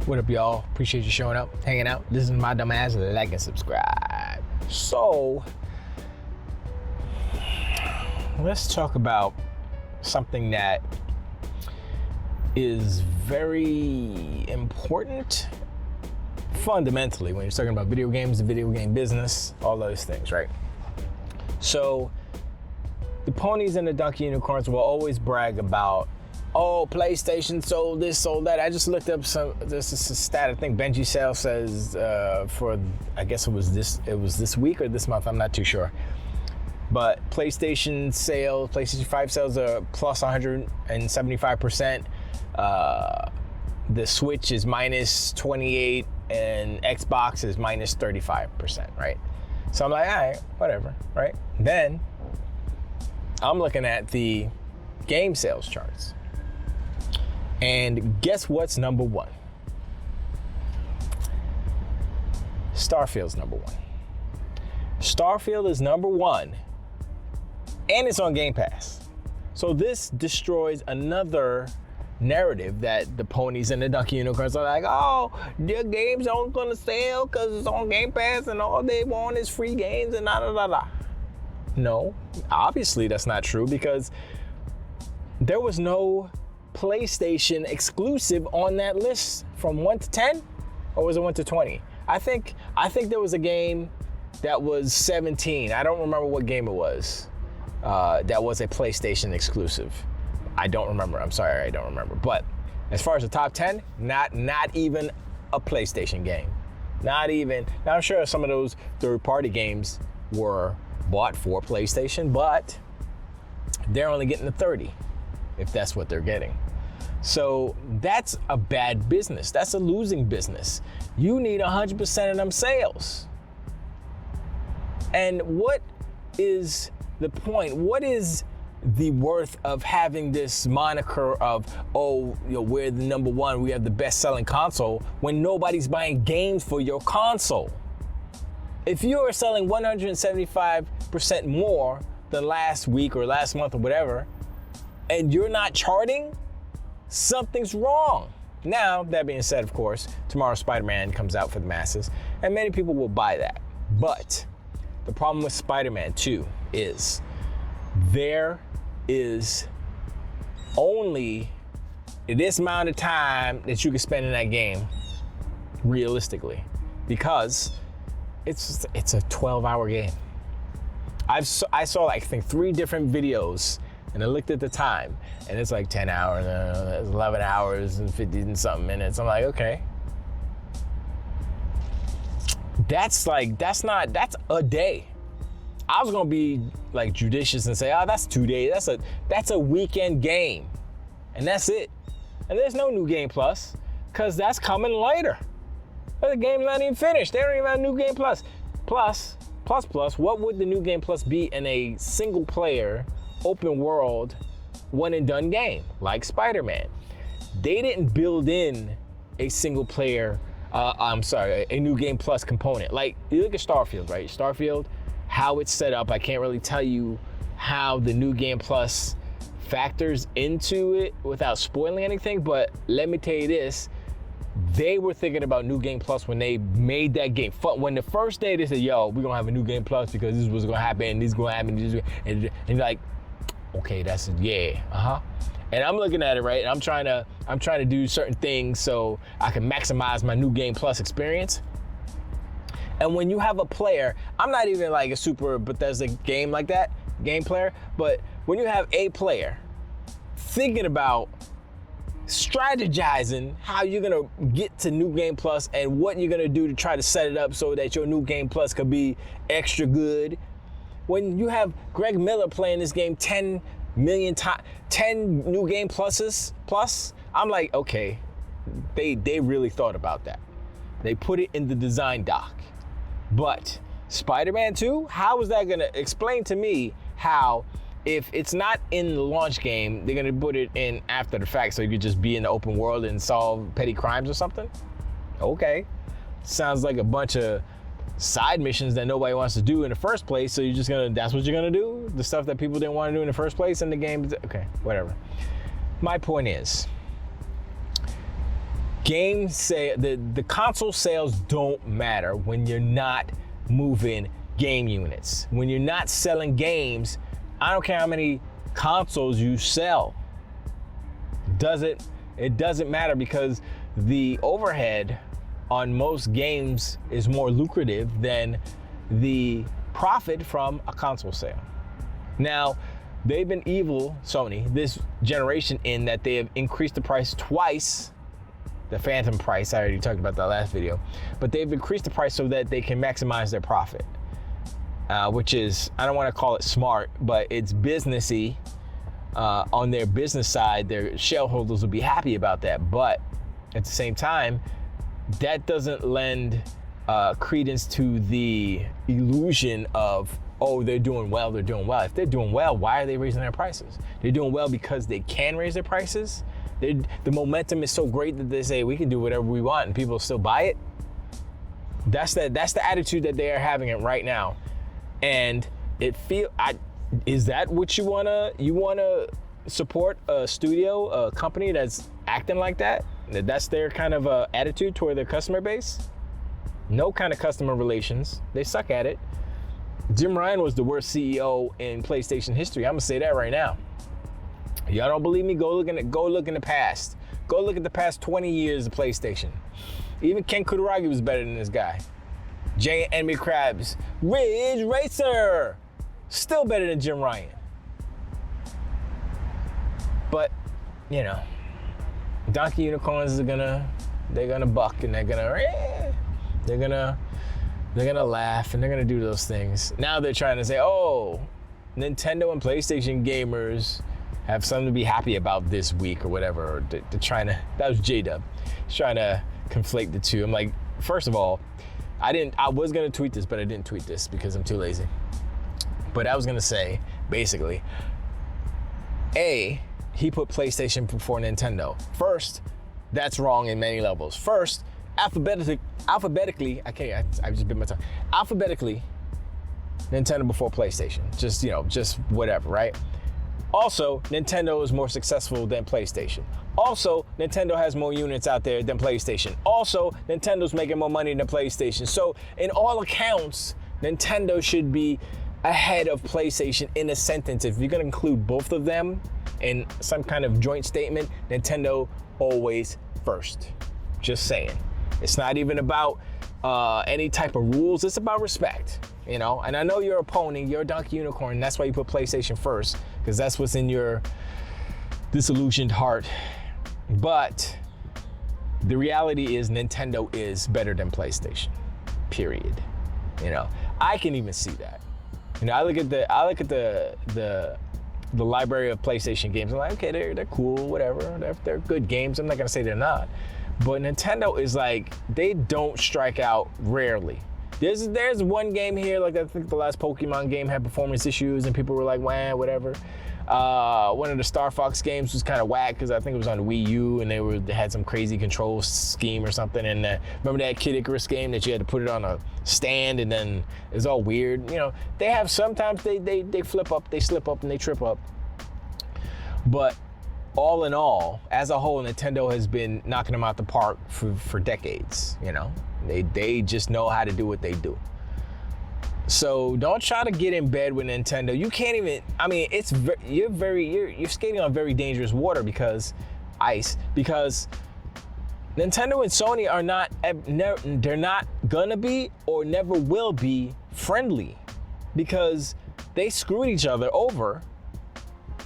What up, y'all? Appreciate you showing up, hanging out. This is my dumb ass. Like and subscribe. So, let's talk about something that is very important fundamentally when you're talking about video games, the video game business, all those things, right? So, the ponies and the donkey unicorns will always brag about, oh, PlayStation sold this, sold that. I just looked up this is a stat. I think Benji Sale says for, I guess it was this week or this month, I'm not too sure. But PlayStation 5 sales are plus 175%. The Switch is minus 28 and Xbox is minus 35%, right? So I'm like, all right, whatever, right? Then I'm looking at the game sales charts. And guess what's number one? Starfield's number one. Starfield is number one, and it's on Gamepass. So this destroys another narrative that the ponies and the donkey unicorns are like, oh, their games aren't gonna sell because it's on Gamepass and all they want is free games and da da da da. No, obviously that's not true, because there was no PlayStation exclusive on that list from 1 to 10, or was it 1 to 20? I think there was a game that was 17. I don't remember what game it was. That was a PlayStation exclusive. I don't remember. I'm sorry, I don't remember. But as far as the top 10, not even a PlayStation game. Not even. Now I'm sure some of those third-party games were bought for PlayStation, but they're only getting the 30, if that's what they're getting. So that's a bad business. That's a losing business. You need 100% of them sales. And what is the point? What is the worth of having this moniker of, oh, you know, we're the number one, we have the best selling console, when nobody's buying games for your console? If you are selling 175% more than last week or last month or whatever, and you're not charting, something's wrong. Now, that being said, of course, tomorrow Spider-Man comes out for the masses, and many people will buy that. But the problem with Spider-Man 2 is there is only this amount of time that you can spend in that game, realistically, because it's a 12-hour game. I saw like, I think 3 different videos, and I looked at the time, and it's like 10 hours, 11 hours and 50 and something minutes. I'm like, okay. That's a day. I was gonna be like judicious and say, oh, that's 2 days. That's a weekend game, and that's it. And there's no New Game Plus, because that's coming later. But the game's not even finished. They don't even have New Game Plus. Plus, what would the New Game Plus be in a single player, open world, one and done game like Spider-Man? They didn't build in a single player, a New Game Plus component. Like, you look at Starfield, right? Starfield, how it's set up, I can't really tell you how the New Game Plus factors into it without spoiling anything, but let me tell you this. They were thinking about New Game Plus when they made that game. When the first day they said, yo, we're gonna have a New Game Plus because this is what's gonna happen, this is gonna happen, and you're like, okay, that's it, yeah, And I'm looking at it, right, and I'm trying to do certain things so I can maximize my New Game Plus experience. And when you have a player, I'm not even like a super Bethesda game player, but when you have a player thinking about strategizing how you're gonna get to New Game Plus and what you're gonna do to try to set it up so that your New Game Plus could be extra good. When you have Greg Miller playing this game 10 million times, 10 New Game Pluses plus, I'm like, okay, they really thought about that. They put it in the design doc. But Spider-Man 2, how is that gonna explain to me how, if it's not in the launch game, they're gonna put it in after the fact so you could just be in the open world and solve petty crimes or something? Okay. Sounds like a bunch of side missions that nobody wants to do in the first place, so that's what you're gonna do? The stuff that people didn't want to do in the first place in the game? Okay, whatever. My point is, the console sales don't matter when you're not moving game units. When you're not selling games, I don't care how many consoles you sell. It doesn't matter because the overhead on most games is more lucrative than the profit from a console sale. Now, they've been evil, Sony, this generation, in that they have increased the price twice. The phantom price, I already talked about that last video, but they've increased the price so that they can maximize their profit, which is, I don't want to call it smart, but it's businessy. On their business side, their shareholders will be happy about that, but at the same time, that doesn't lend credence to the illusion of, oh, they're doing well. If they're doing well, why are they raising their prices? They're doing well because they can raise their prices. The momentum is so great that they say we can do whatever we want and people still buy it. That's the attitude that they are having it right now. And is that what you wanna support a studio, a company that's acting like that? That's their kind of attitude toward their customer base? No kind of customer relations. They suck at it. Jim Ryan was the worst CEO in PlayStation history. I'm gonna say that right now. Y'all don't believe me? Go look in the past. Go look at the past 20 years of PlayStation. Even Ken Kutaragi was better than this guy. Giant Enemy Crabs, Ridge Racer, still better than Jim Ryan. But, you know, Donkey Unicorns they're gonna buck and they're gonna laugh and they're gonna do those things. Now they're trying to say, oh, Nintendo and PlayStation gamers have something to be happy about this week or whatever. They're trying to, that was J-Dub. He's trying to conflate the two. I'm like, first of all, I was gonna tweet this, but I didn't tweet this because I'm too lazy. But I was gonna say, basically, he put PlayStation before Nintendo. First, that's wrong in many levels. First, alphabetically, I just bit my tongue. Alphabetically, Nintendo before PlayStation. Just whatever, right? Also, Nintendo is more successful than PlayStation. Also, Nintendo has more units out there than PlayStation. Also, Nintendo's making more money than PlayStation. So, in all accounts, Nintendo should be ahead of PlayStation in a sentence. If you're gonna include both of them in some kind of joint statement, Nintendo always first. Just saying. It's not even about any type of rules. It's about respect, you know? And I know you're a pony, you're a Donkey Unicorn, and that's why you put PlayStation first, because that's what's in your disillusioned heart. But the reality is Nintendo is better than PlayStation, period. You know, I can even see that. You know, I look at the library of PlayStation games. I'm like, okay, they're cool, whatever. They're good games. I'm not gonna say they're not. But Nintendo is like, they don't strike out rarely. There's one game here, like I think the last Pokemon game had performance issues and people were like, wah, whatever. One of the Star Fox games was kind of whack because I think it was on the Wii U and they had some crazy control scheme or something. And remember that Kid Icarus game that you had to put it on a stand and then it's all weird. You know, they have sometimes they flip up, they slip up and they trip up. But all in all, as a whole, Nintendo has been knocking them out the park for decades. You know, they just know how to do what they do. So don't try to get in bed with Nintendo. You can't even. I mean, you're skating on very dangerous water because Nintendo and Sony are not. They're not gonna be or never will be friendly because they screwed each other over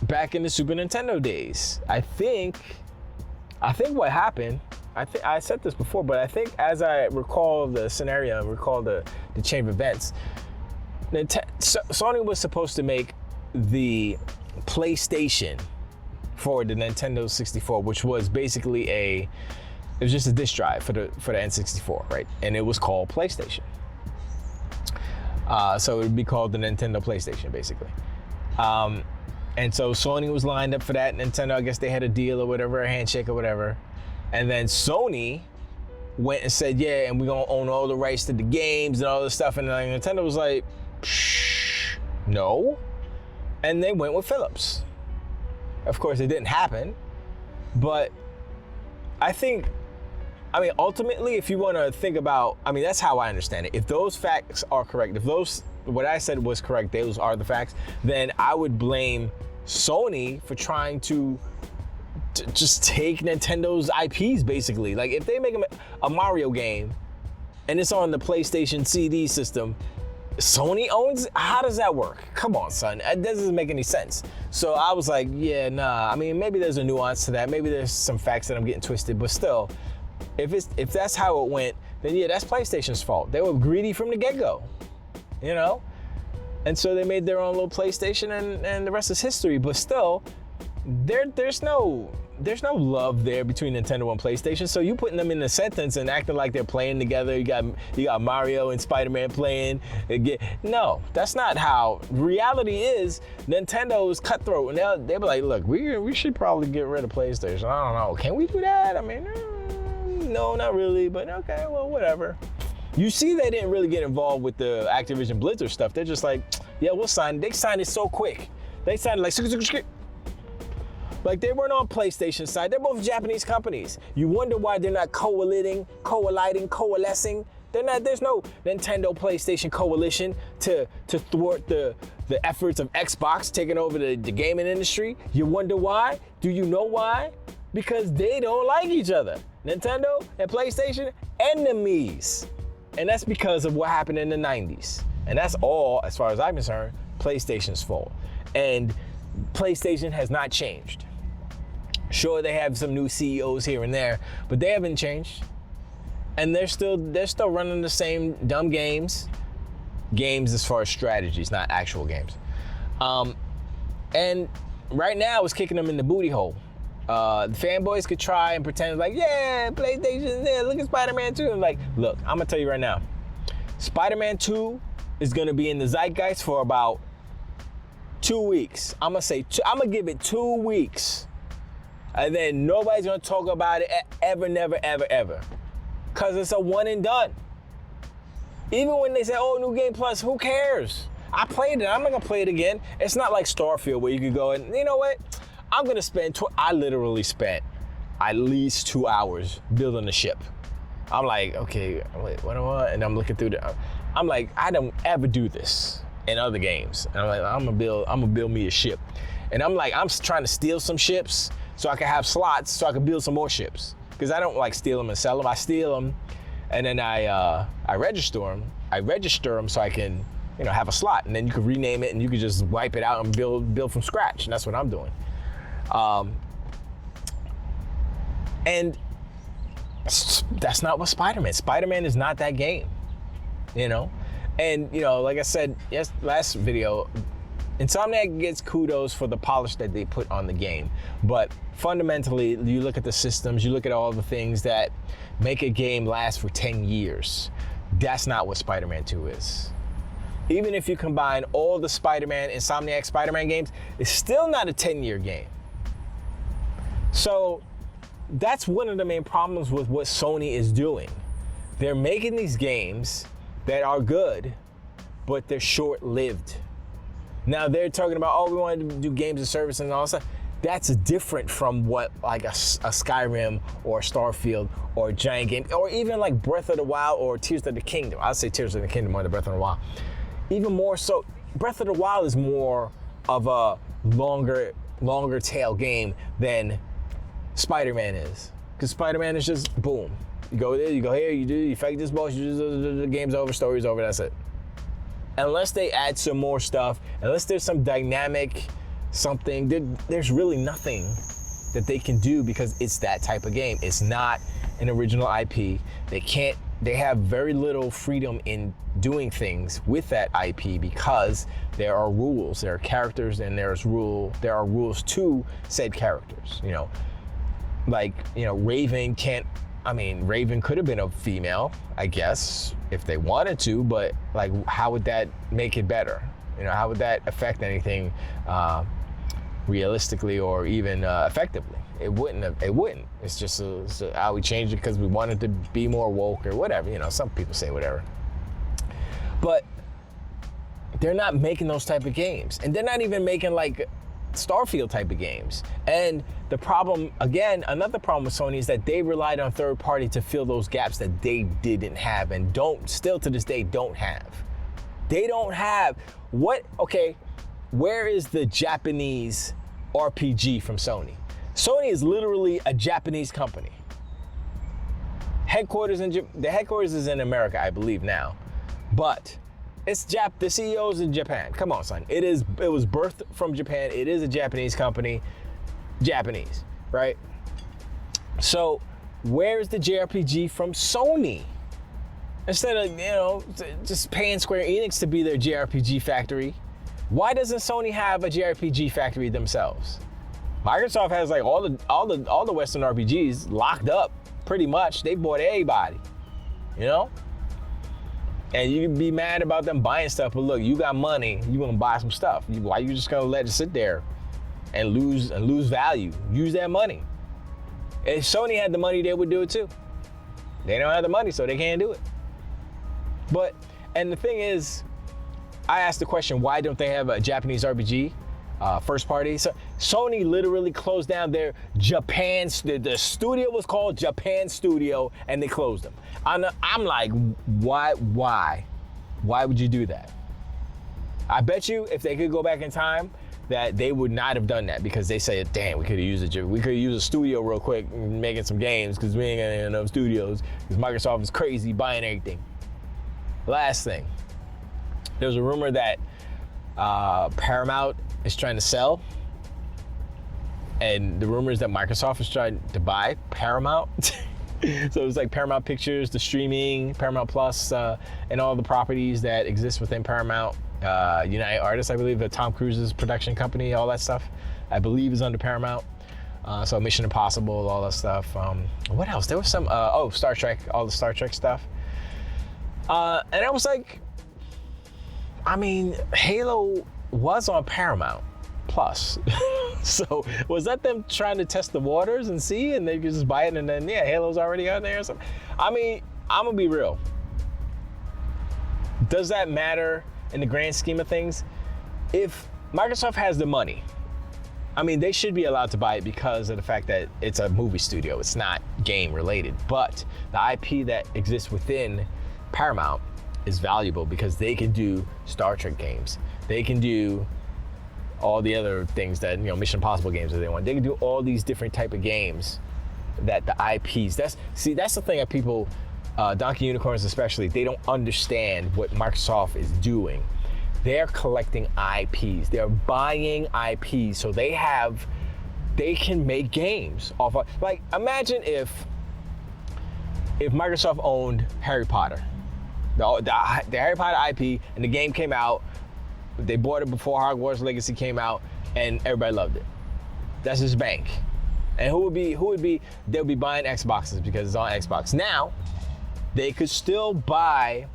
back in the Super Nintendo days. I think what happened, I said this before, but I think as I recall the scenario, recall the chain of events, Sony was supposed to make the PlayStation for the Nintendo 64, which was basically it was just a disk drive for the N64, right? And it was called PlayStation. So it would be called the Nintendo PlayStation, basically. And so Sony was lined up for that. Nintendo, I guess they had a deal or whatever, a handshake or whatever. And then Sony went and said, yeah, and we're gonna own all the rights to the games and all this stuff. And then Nintendo was like, no. And they went with Philips. Of course, it didn't happen. But I think I mean, ultimately, if you want to think about, I mean, that's how I understand it. If those facts are correct, if those, what I said was correct, those are the facts, then I would blame Sony for trying to just take Nintendo's IPs, basically. Like, if they make a Mario game and it's on the PlayStation CD system, Sony owns it? How does that work? Come on, son. That doesn't make any sense. So I was like, yeah, nah. I mean, maybe there's a nuance to that. Maybe there's some facts that I'm getting twisted, but still, if that's how it went, then yeah, that's PlayStation's fault. They were greedy from the get-go, you know? And so they made their own little PlayStation, and the rest is history. But still, there's no love there between Nintendo and PlayStation. So you putting them in a sentence and acting like they're playing together. You got Mario and Spider-Man playing. No, that's not how. Reality is Nintendo's cutthroat, and they'll be like, look, we should probably get rid of PlayStation. I don't know. Can we do that? I mean, no, not really. But okay, well, whatever. You see, they didn't really get involved with the Activision Blizzard stuff. They're just like, yeah, we'll sign it. They signed it so quick. They signed it like they weren't on PlayStation side. They're both Japanese companies. You wonder why they're not coalescing. There's no Nintendo PlayStation coalition to thwart the efforts of Xbox taking over the gaming industry. You wonder why? Do you know why? Because they don't like each other. Nintendo and PlayStation, enemies. And that's because of what happened in the 90s. And that's all, as far as I'm concerned, PlayStation's fault. And PlayStation has not changed. Sure, they have some new CEOs here and there, but they haven't changed. And they're still running the same dumb games as far as strategies, not actual games. And right now it's kicking them in the booty hole. The fanboys could try and pretend like, yeah, PlayStation, yeah, look at Spider-Man 2. I'm like, look, I'm gonna tell you right now, Spider-Man 2 is gonna be in the zeitgeist for about 2 weeks. I'm gonna give it 2 weeks. And then nobody's gonna talk about it ever, never, ever, ever. Cause it's a one and done. Even when they say, oh, new game plus, who cares? I played it, I'm not gonna play it again. It's not like Starfield where you could go and, you know what? I'm gonna I literally spent at least 2 hours building a ship. I'm like, okay, wait, what do I? And I'm looking through I'm like, I don't ever do this in other games. And I'm like, I'm gonna build me a ship. And I'm like, I'm trying to steal some ships so I can have slots so I can build some more ships. Because I don't like steal them and sell them. I steal them and then I register them. I register them so I can, have a slot. And then you can rename it and you can just wipe it out and build from scratch. And that's what I'm doing. And that's not what Spider-Man is not that game, And, like I said, last video, Insomniac gets kudos for the polish that they put on the game. But fundamentally, you look at the systems, you look at all the things that make a game last for 10 years. That's not what Spider-Man 2 is. Even if you combine all the Insomniac Spider-Man games, it's still not a 10-year game. So that's one of the main problems with what Sony is doing. They're making these games that are good, but they're short-lived. Now they're talking about, oh, we want to do games as service and all that stuff. That's different from what like a Skyrim or Starfield or a giant game, or even like Breath of the Wild or Tears of the Kingdom. I'd say Tears of the Kingdom more than Breath of the Wild. Even more so, Breath of the Wild is more of a longer tail game than Spider-Man is. Because Spider-Man is just boom. You go there, you go here, you fight this boss, the game's over, story's over, that's it. Unless they add some more stuff, unless there's some dynamic something, there's really nothing that they can do because it's that type of game. It's not an original IP. They have very little freedom in doing things with that IP because there are rules, there are characters, and there are rules to said characters, Raven Raven could have been a female, I guess, if they wanted to, but like, how would that make it better? How would that affect anything realistically or even effectively? It wouldn't. It's just how we changed it because we wanted to be more woke or whatever. Some people say whatever. But they're not making those type of games. And they're not even making like Starfield type of games. And the problem, again, another problem with Sony is that they relied on third party to fill those gaps that they didn't have and still to this day don't have. They don't have where is the Japanese RPG from Sony? Sony is literally a Japanese company. The headquarters is in America, I believe now, but the CEO's in Japan. Come on, son. It was birthed from Japan. It is a Japanese company. Japanese, right? So where's the JRPG from Sony? Instead of, just paying Square Enix to be their JRPG factory, why doesn't Sony have a JRPG factory themselves? Microsoft has like all the Western RPGs locked up, pretty much. They bought everybody, And you can be mad about them buying stuff, but look, you got money, you want to buy some stuff. Why you just gonna let it sit there and lose value? Use that money. If Sony had the money, they would do it too. They don't have the money, so they can't do it. And the thing is, I asked the question, why don't they have a Japanese RPG first party? So Sony literally closed down their Japan, the studio was called Japan Studio, and they closed them. I'm like, why would you do that? I bet you if they could go back in time, that they would not have done that, because they say, damn, we could have used a studio real quick making some games, because we ain't got enough studios, because Microsoft is crazy buying everything. Last thing, there's a rumor that Paramount is trying to sell, and the rumor is that Microsoft is trying to buy Paramount. So it's like Paramount Pictures, the streaming, Paramount Plus, and all the properties that exist within Paramount. United Artists, I believe, the Tom Cruise's production company, all that stuff, I believe is under Paramount. So Mission Impossible, all that stuff. What else? There was some, Star Trek, all the Star Trek stuff. And I was like, Halo was on Paramount Plus. So was that them trying to test the waters and see, and they could just buy it and then, Halo's already on there or something? I'm gonna be real. Does that matter in the grand scheme of things? If Microsoft has the money, they should be allowed to buy it because of the fact that it's a movie studio. It's not game related, but the IP that exists within Paramount is valuable because they can do Star Trek games. They can do all the other things that, Mission Impossible games that they want. They can do all these different type of games that the IPs, that's the thing that people, Donkey Unicorns especially, they don't understand what Microsoft is doing. They're collecting IPs. They're buying IPs, so they can make games off of, like, imagine if Microsoft owned Harry Potter, the Harry Potter IP, and the game came out, they bought it before Hogwarts Legacy came out, and everybody loved it. That's just bank. And who would be, they'll be buying Xboxes because it's on Xbox. Now, they could still buy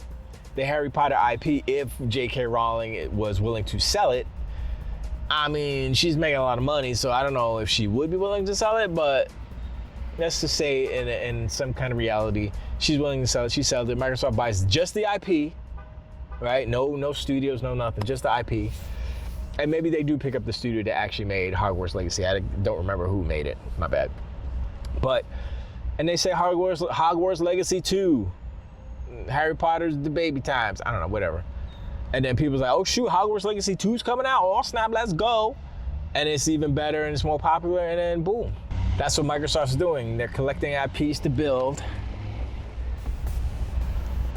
the Harry Potter IP if J.K. Rowling was willing to sell it. She's making a lot of money, so I don't know if she would be willing to sell it, but let's just say in some kind of reality, she's willing to sell it. She sells it. Microsoft buys just the IP, right? No studios, no nothing, just the IP. And maybe they do pick up the studio that actually made Hogwarts Legacy. I don't remember who made it, my bad. And they say Hogwarts Legacy 2, Harry Potter's the baby times, I don't know, whatever. And then people's like, oh shoot, Hogwarts Legacy 2's coming out, oh snap, let's go. And it's even better and it's more popular, and then boom. That's what Microsoft's doing. They're collecting IPs to build,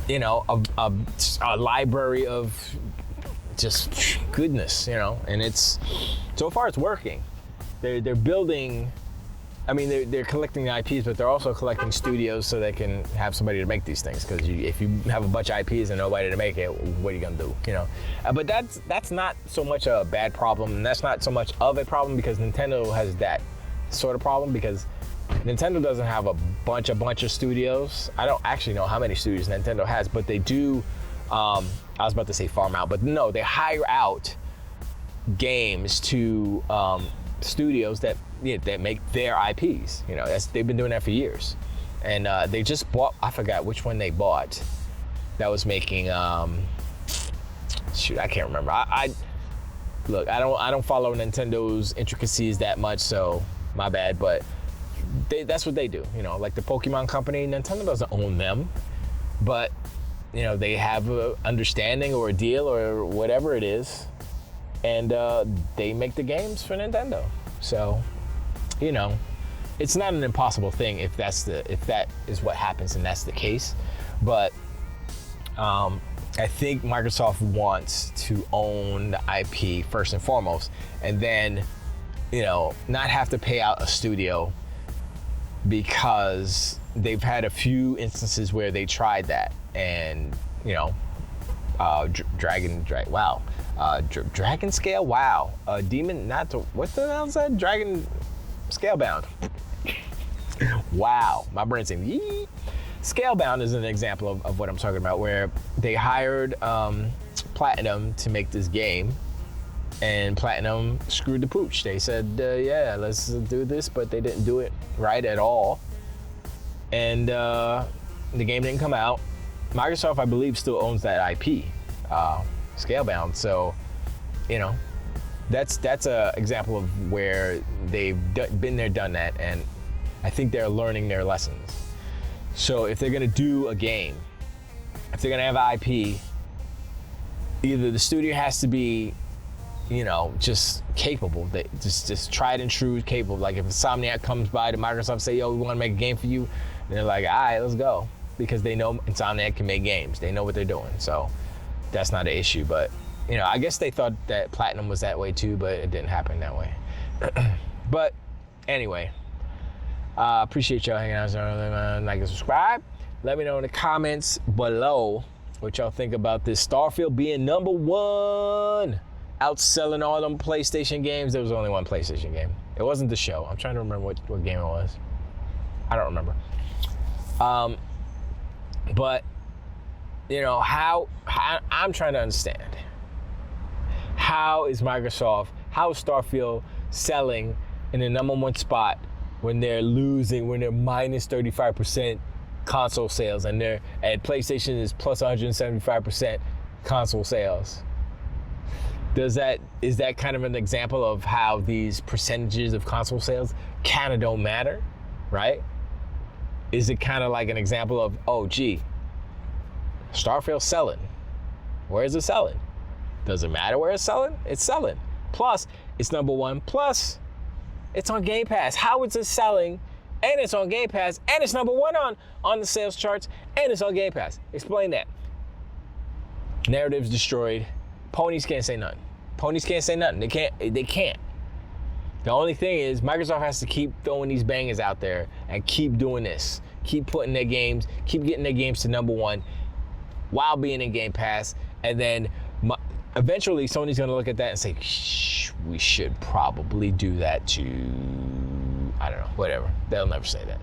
a library of just goodness, and so far it's working. They're building, they're collecting the IPs, but they're also collecting studios so they can have somebody to make these things. Because if you have a bunch of IPs and nobody to make it, what are you gonna do? But that's not so much a bad problem, and that's not so much of a problem because Nintendo has that sort of problem, because Nintendo doesn't have a bunch of studios. I don't actually know how many studios Nintendo has, but they do. I was about to say farm out, but no, they hire out games to studios that make their IPs. They've been doing that for years, and they just bought. I forgot which one they bought. That was making. Shoot, I can't remember. look, I don't follow Nintendo's intricacies that much, so my bad. But that's what they do. You know, like the Pokemon company, Nintendo doesn't own them, but you know, they have an understanding or a deal or whatever it is, and they make the games for Nintendo. So, you know, it's not an impossible thing if that is what happens and that's the case. But I think Microsoft wants to own the IP first and foremost, and then, you know, not have to pay out a studio, because they've had a few instances where they tried that, and you know, Dragon Scale, wow, Demon, not to, what the hell is that? Dragon Scalebound. Wow, my brain's saying yee. Scalebound is an example of what I'm talking about, where they hired Platinum to make this game, and Platinum screwed the pooch. They said, yeah, let's do this, but they didn't do it right at all. And the game didn't come out. Microsoft, I believe, still owns that IP, Scalebound. So, you know, that's a example of where they've been there, done that, and I think they're learning their lessons. So if they're gonna do a game, if they're gonna have IP, either the studio has to be, you know, just capable, they just tried and true capable. Like if Insomniac comes by to Microsoft and say, yo, we wanna make a game for you, and they're like, all right, let's go. Because they know Insomniac can make games. They know what they're doing. So that's not an issue. But, you know, I guess they thought that Platinum was that way too, but it didn't happen that way. But anyway, appreciate y'all hanging out. Like and subscribe. Let me know in the comments below what y'all think about this Starfield being #1, outselling all them PlayStation games. There was only one PlayStation game. It wasn't the show. I'm trying to remember what game it was. I don't remember. But you know, how I'm trying to understand, how is Starfield selling in the #1 spot when they're losing, when they're minus 35% console sales, and PlayStation is plus 175% console sales? Is that kind of an example of how these percentages of console sales kind of don't matter, right? Is it kind of like an example of, oh gee, Starfield's selling. Where is it selling? Does it matter where it's selling? It's selling. Plus, it's #1. Plus, it's on Game Pass. How is it selling? And it's on Game Pass. And it's #1 on the sales charts. And it's on Game Pass. Explain that. Narrative's destroyed. Ponies can't say nothing. Ponies can't say nothing. They can't. The only thing is Microsoft has to keep throwing these bangers out there and keep doing this. Keep putting their games, keep getting their games to #1 while being in Game Pass. And then eventually Sony's gonna look at that and say, shh, we should probably do that too. I don't know, whatever. They'll never say that.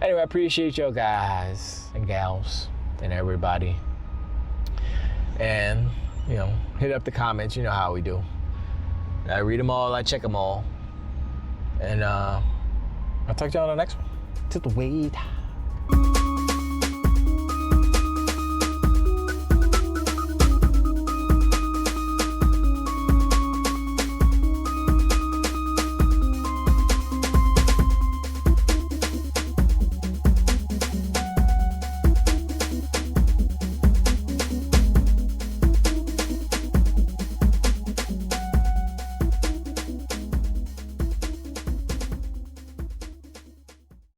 Anyway, I appreciate y'all guys and gals and everybody. And, you know, hit up the comments. You know how we do. I read them all, I check them all. And I'll talk to y'all on the next one. To the wait.